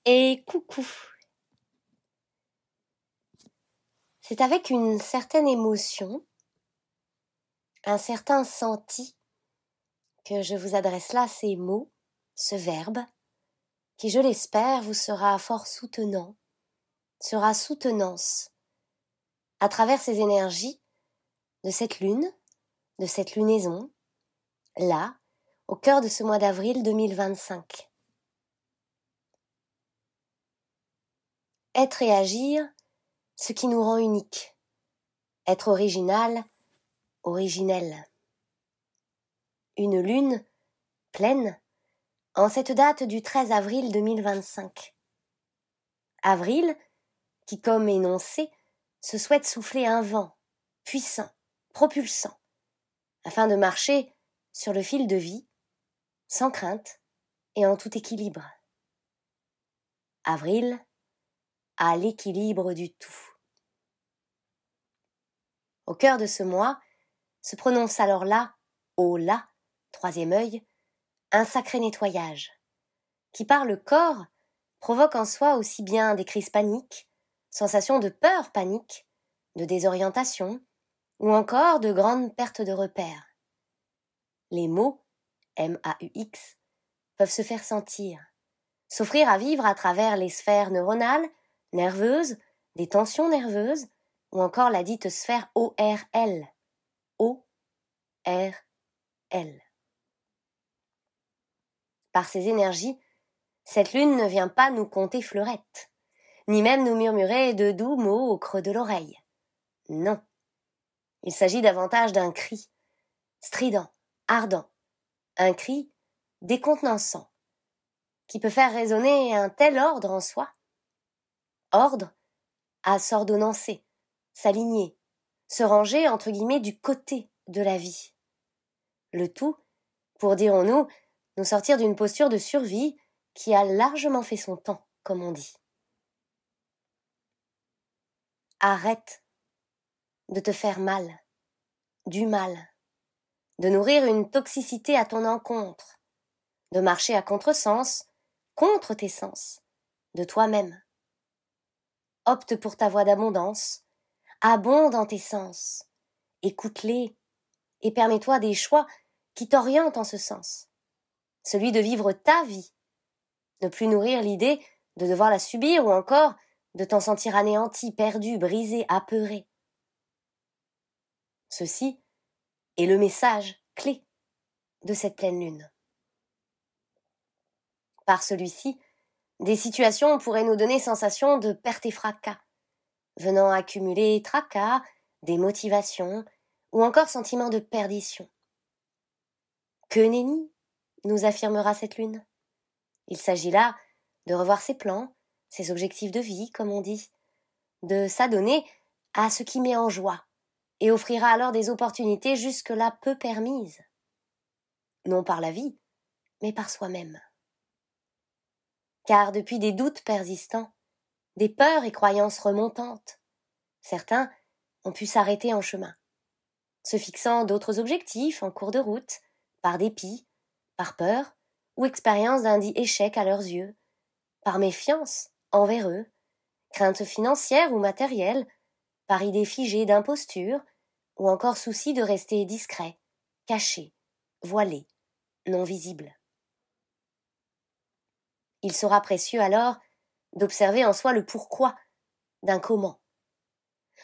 Et coucou. C'est avec une certaine émotion, un certain senti que je vous adresse là ces mots, ce verbe, qui je l'espère vous sera fort soutenant, sera soutenance, à travers ces énergies de cette lune, de cette lunaison, là, au cœur de ce mois d'avril 2025. Être et agir, ce qui nous rend uniques. Être original, originel. Une lune pleine en cette date du 13 avril 2025. Avril qui, comme énoncé, se souhaite souffler un vent puissant, propulsant, afin de marcher sur le fil de vie, sans crainte et en tout équilibre. Avril à l'équilibre du tout. Au cœur de ce mois se prononce alors là, au là, troisième œil, un sacré nettoyage, qui par le corps provoque en soi aussi bien des crises paniques, sensations de peur panique, de désorientation, ou encore de grandes pertes de repères. Les mots, M-A-U-X, peuvent se faire sentir, s'offrir à vivre à travers les sphères neuronales, nerveuses, des tensions nerveuses, ou encore la dite sphère ORL. O-R-L. Par ces énergies, cette lune ne vient pas nous conter fleurettes, ni même nous murmurer de doux mots au creux de l'oreille. Non. Il s'agit davantage d'un cri, strident, ardent, un cri décontenançant, qui peut faire résonner un tel ordre en soi. Ordre à s'ordonnancer, s'aligner, se ranger entre guillemets du côté de la vie. Le tout pour, dirons-nous, nous sortir d'une posture de survie qui a largement fait son temps, comme on dit. Arrête de te faire mal, du mal, de nourrir une toxicité à ton encontre, de marcher à contresens, contre tes sens, de toi-même. Opte pour ta voie d'abondance, abonde en tes sens, écoute-les et permets-toi des choix qui t'orientent en ce sens. Celui de vivre ta vie, ne plus nourrir l'idée de devoir la subir ou encore de t'en sentir anéanti, perdu, brisé, apeuré. Ceci est le message clé de cette pleine lune. Par celui-ci, des situations pourraient nous donner sensation de perte et fracas, venant accumuler tracas, démotivation ou encore sentiment de perdition. Que nenni, nous affirmera cette lune. Il s'agit là de revoir ses plans, ses objectifs de vie, comme on dit, de s'adonner à ce qui met en joie et offrira alors des opportunités jusque-là peu permises. Non par la vie, mais par soi-même. Car depuis des doutes persistants, des peurs et croyances remontantes, certains ont pu s'arrêter en chemin, se fixant d'autres objectifs en cours de route, par dépit, par peur ou expérience d'un dit échec à leurs yeux, par méfiance envers eux, crainte financière ou matérielle, par idée figée d'imposture ou encore souci de rester discret, caché, voilé, non visible. Il sera précieux alors d'observer en soi le pourquoi d'un comment.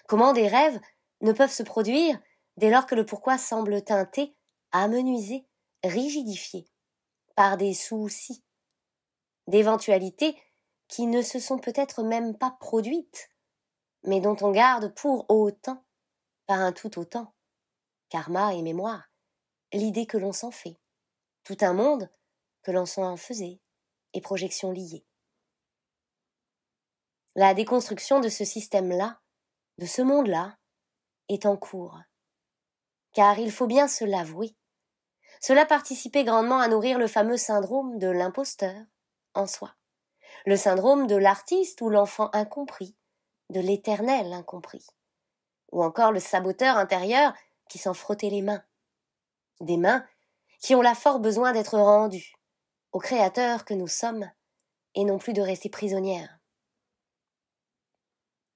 Comment des rêves ne peuvent se produire dès lors que le pourquoi semble teinté, amenuisé, rigidifié par des soucis, d'éventualités qui ne se sont peut-être même pas produites, mais dont on garde pour autant, par un tout autant, karma et mémoire, l'idée que l'on s'en fait, tout un monde que l'on s'en faisait, et projections liées. La déconstruction de ce système-là, de ce monde-là, est en cours. Car il faut bien se l'avouer, cela participait grandement à nourrir le fameux syndrome de l'imposteur en soi, le syndrome de l'artiste ou l'enfant incompris, de l'éternel incompris, ou encore le saboteur intérieur qui s'en frottait les mains, des mains qui ont là fort besoin d'être rendues au Créateur que nous sommes, et non plus de rester prisonnière.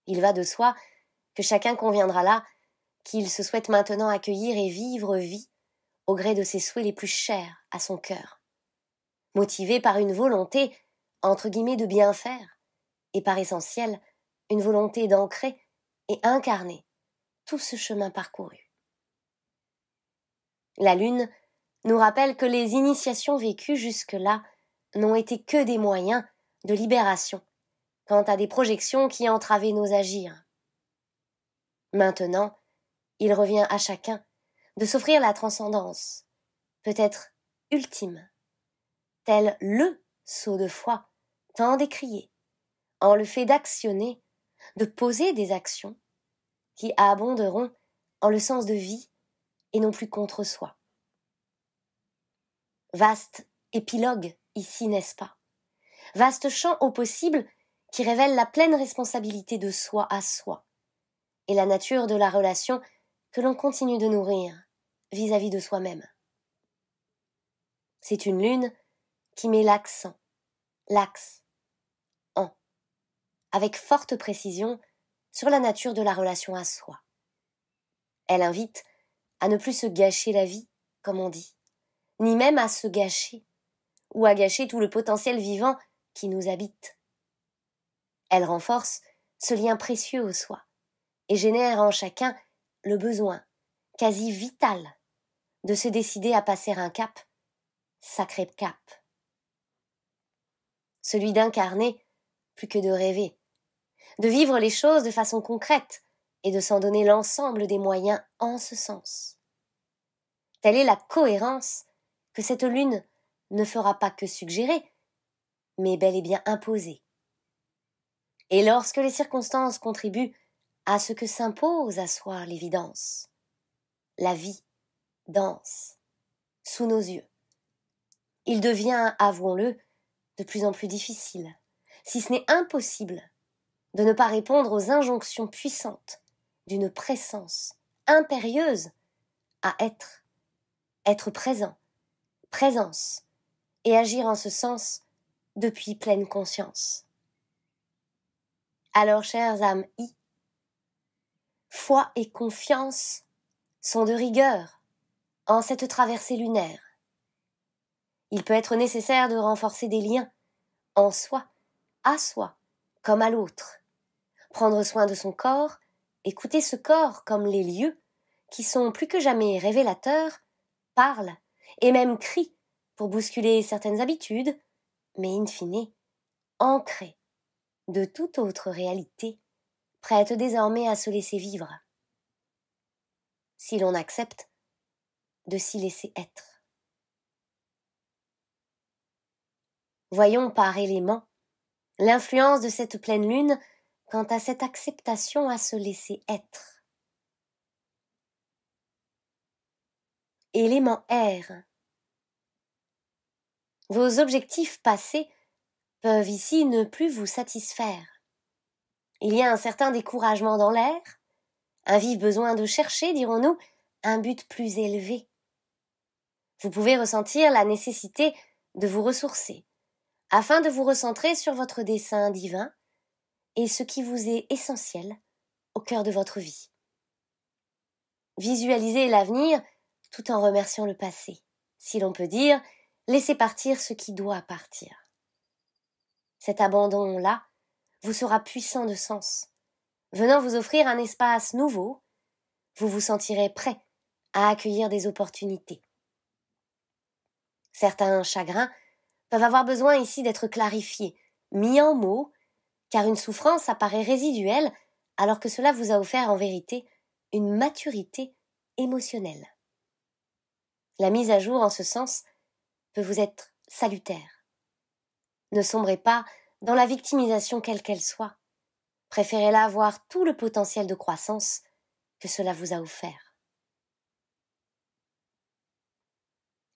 Il va de soi que chacun conviendra là qu'il se souhaite maintenant accueillir et vivre vie au gré de ses souhaits les plus chers à son cœur, motivé par une volonté, entre guillemets, de bien faire, et par essentiel, une volonté d'ancrer et incarner tout ce chemin parcouru. La Lune nous rappelle que les initiations vécues jusque-là n'ont été que des moyens de libération quant à des projections qui entravaient nos agirs. Maintenant, il revient à chacun de s'offrir la transcendance, peut-être ultime, tel le saut de foi tant décrié, en le fait d'actionner, de poser des actions qui abonderont en le sens de vie et non plus contre soi. Vaste épilogue ici, n'est-ce pas? Vaste champ au possible qui révèle la pleine responsabilité de soi à soi et la nature de la relation que l'on continue de nourrir vis-à-vis de soi-même. C'est une lune qui met l'accent, l'axe, en, avec forte précision sur la nature de la relation à soi. Elle invite à ne plus se gâcher la vie, comme on dit, ni même à se gâcher, ou à gâcher tout le potentiel vivant qui nous habite. Elle renforce ce lien précieux au soi, et génère en chacun le besoin, quasi vital, de se décider à passer un cap, sacré cap. Celui d'incarner plus que de rêver, de vivre les choses de façon concrète et de s'en donner l'ensemble des moyens en ce sens. Telle est la cohérence que cette lune ne fera pas que suggérer, mais bel et bien imposer. Et lorsque les circonstances contribuent à ce que s'impose à soi l'évidence, la vie danse sous nos yeux. Il devient, avouons-le, de plus en plus difficile, si ce n'est impossible, de ne pas répondre aux injonctions puissantes d'une présence impérieuse à être présent, présence, et agir en ce sens depuis pleine conscience. Alors, chères âmes foi et confiance sont de rigueur en cette traversée lunaire. Il peut être nécessaire de renforcer des liens en soi, à soi, comme à l'autre. Prendre soin de son corps, écouter ce corps comme les lieux qui sont plus que jamais révélateurs, parlent et même crient pour bousculer certaines habitudes, mais in fine, ancrés de toute autre réalité, prête désormais à se laisser vivre. Si l'on accepte de s'y laisser être. Voyons par élément l'influence de cette pleine lune quant à cette acceptation à se laisser être. Élément R. Vos objectifs passés peuvent ici ne plus vous satisfaire. Il y a un certain découragement dans l'air, un vif besoin de chercher, dirons-nous, un but plus élevé. Vous pouvez ressentir la nécessité de vous ressourcer, afin de vous recentrer sur votre dessein divin et ce qui vous est essentiel au cœur de votre vie. Visualisez l'avenir tout en remerciant le passé. Si l'on peut dire, laissez partir ce qui doit partir. Cet abandon-là vous sera puissant de sens. Venant vous offrir un espace nouveau, vous vous sentirez prêt à accueillir des opportunités. Certains chagrins peuvent avoir besoin ici d'être clarifiés, mis en mots, car une souffrance apparaît résiduelle alors que cela vous a offert en vérité une maturité émotionnelle. La mise à jour en ce sens peut vous être salutaire. Ne sombrez pas dans la victimisation quelle qu'elle soit. Préférez-la voir tout le potentiel de croissance que cela vous a offert.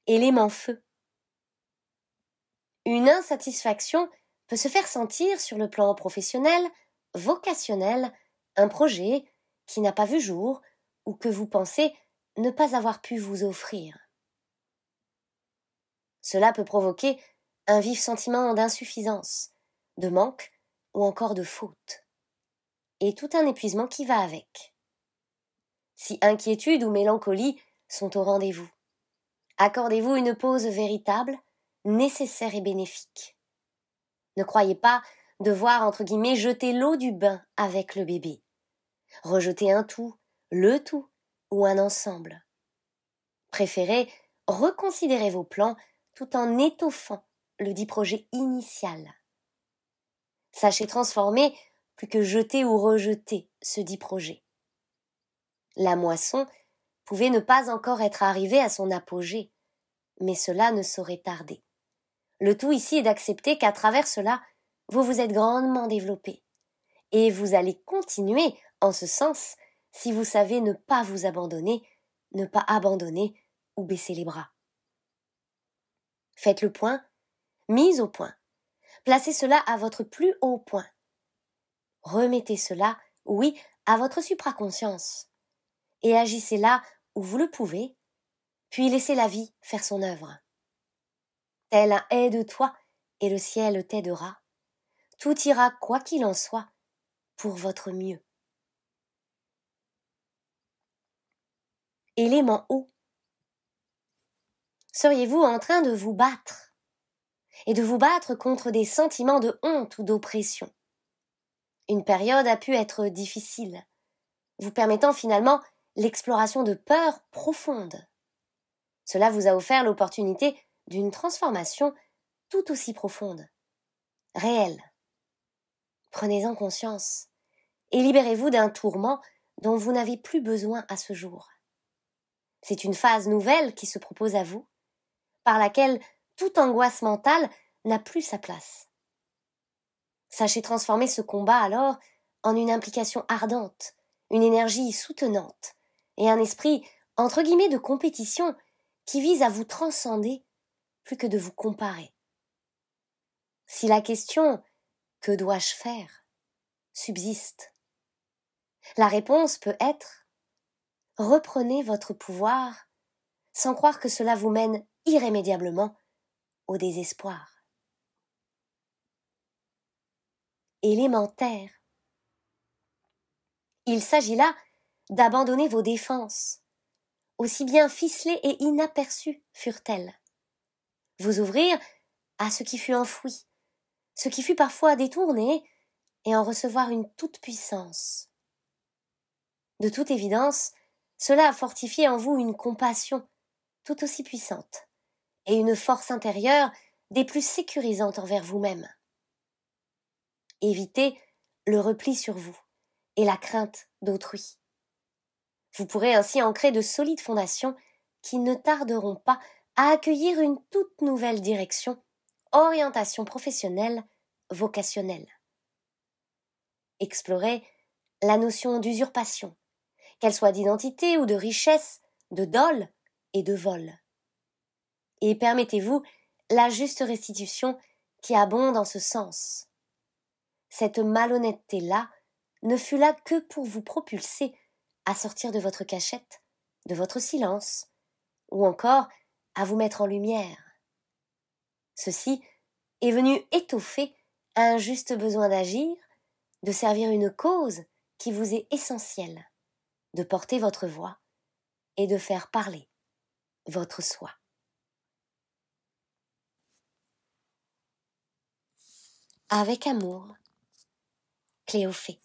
Élément feu. Une insatisfaction peut se faire sentir sur le plan professionnel, vocationnel, un projet qui n'a pas vu jour ou que vous pensez ne pas avoir pu vous offrir. Cela peut provoquer un vif sentiment d'insuffisance, de manque ou encore de faute. Et tout un épuisement qui va avec. Si inquiétude ou mélancolie sont au rendez-vous, accordez-vous une pause véritable, nécessaire et bénéfique. Ne croyez pas devoir, entre guillemets, jeter l'eau du bain avec le bébé. Rejeter un tout, le tout ou un ensemble. Préférez reconsidérer vos plans tout en étoffant le dit projet initial. Sachez transformer plus que jeter ou rejeter ce dit projet. La moisson pouvait ne pas encore être arrivée à son apogée, mais cela ne saurait tarder. Le tout ici est d'accepter qu'à travers cela, vous vous êtes grandement développé. Et vous allez continuer en ce sens si vous savez ne pas vous abandonner, ne pas abandonner ou baisser les bras. Faites le point, mise au point. Placez cela à votre plus haut point. Remettez cela, oui, à votre supraconscience. Et agissez là où vous le pouvez, puis laissez la vie faire son œuvre. Tel un aide-toi et le ciel t'aidera. Tout ira, quoi qu'il en soit, pour votre mieux. Élément eau. Seriez-vous en train de vous battre et de vous battre contre des sentiments de honte ou d'oppression? Une période a pu être difficile, vous permettant finalement l'exploration de peurs profondes. Cela vous a offert l'opportunité d'une transformation tout aussi profonde, réelle. Prenez-en conscience et libérez-vous d'un tourment dont vous n'avez plus besoin à ce jour. C'est une phase nouvelle qui se propose à vous, par laquelle toute angoisse mentale n'a plus sa place. Sachez transformer ce combat alors en une implication ardente, une énergie soutenante et un esprit entre guillemets de compétition qui vise à vous transcender plus que de vous comparer. Si la question « que dois-je faire ?» subsiste, la réponse peut être « reprenez votre pouvoir sans croire que cela vous mène irrémédiablement au désespoir. » Élémentaire. Il s'agit là d'abandonner vos défenses, aussi bien ficelées et inaperçues furent-elles. Vous ouvrir à ce qui fut enfoui, ce qui fut parfois détourné, et en recevoir une toute-puissance. De toute évidence, cela a fortifié en vous une compassion tout aussi puissante, et une force intérieure des plus sécurisantes envers vous-même. Évitez le repli sur vous et la crainte d'autrui. Vous pourrez ainsi ancrer de solides fondations qui ne tarderont pas à accueillir une toute nouvelle direction, orientation professionnelle, vocationnelle. Explorez la notion d'usurpation, qu'elle soit d'identité ou de richesse, de dol et de vol. Et permettez-vous la juste restitution qui abonde en ce sens. Cette malhonnêteté-là ne fut là que pour vous propulser à sortir de votre cachette, de votre silence, ou encore à vous mettre en lumière. Ceci est venu étoffer un juste besoin d'agir, de servir une cause qui vous est essentielle, de porter votre voix et de faire parler votre soi. Avec amour, Cléophée.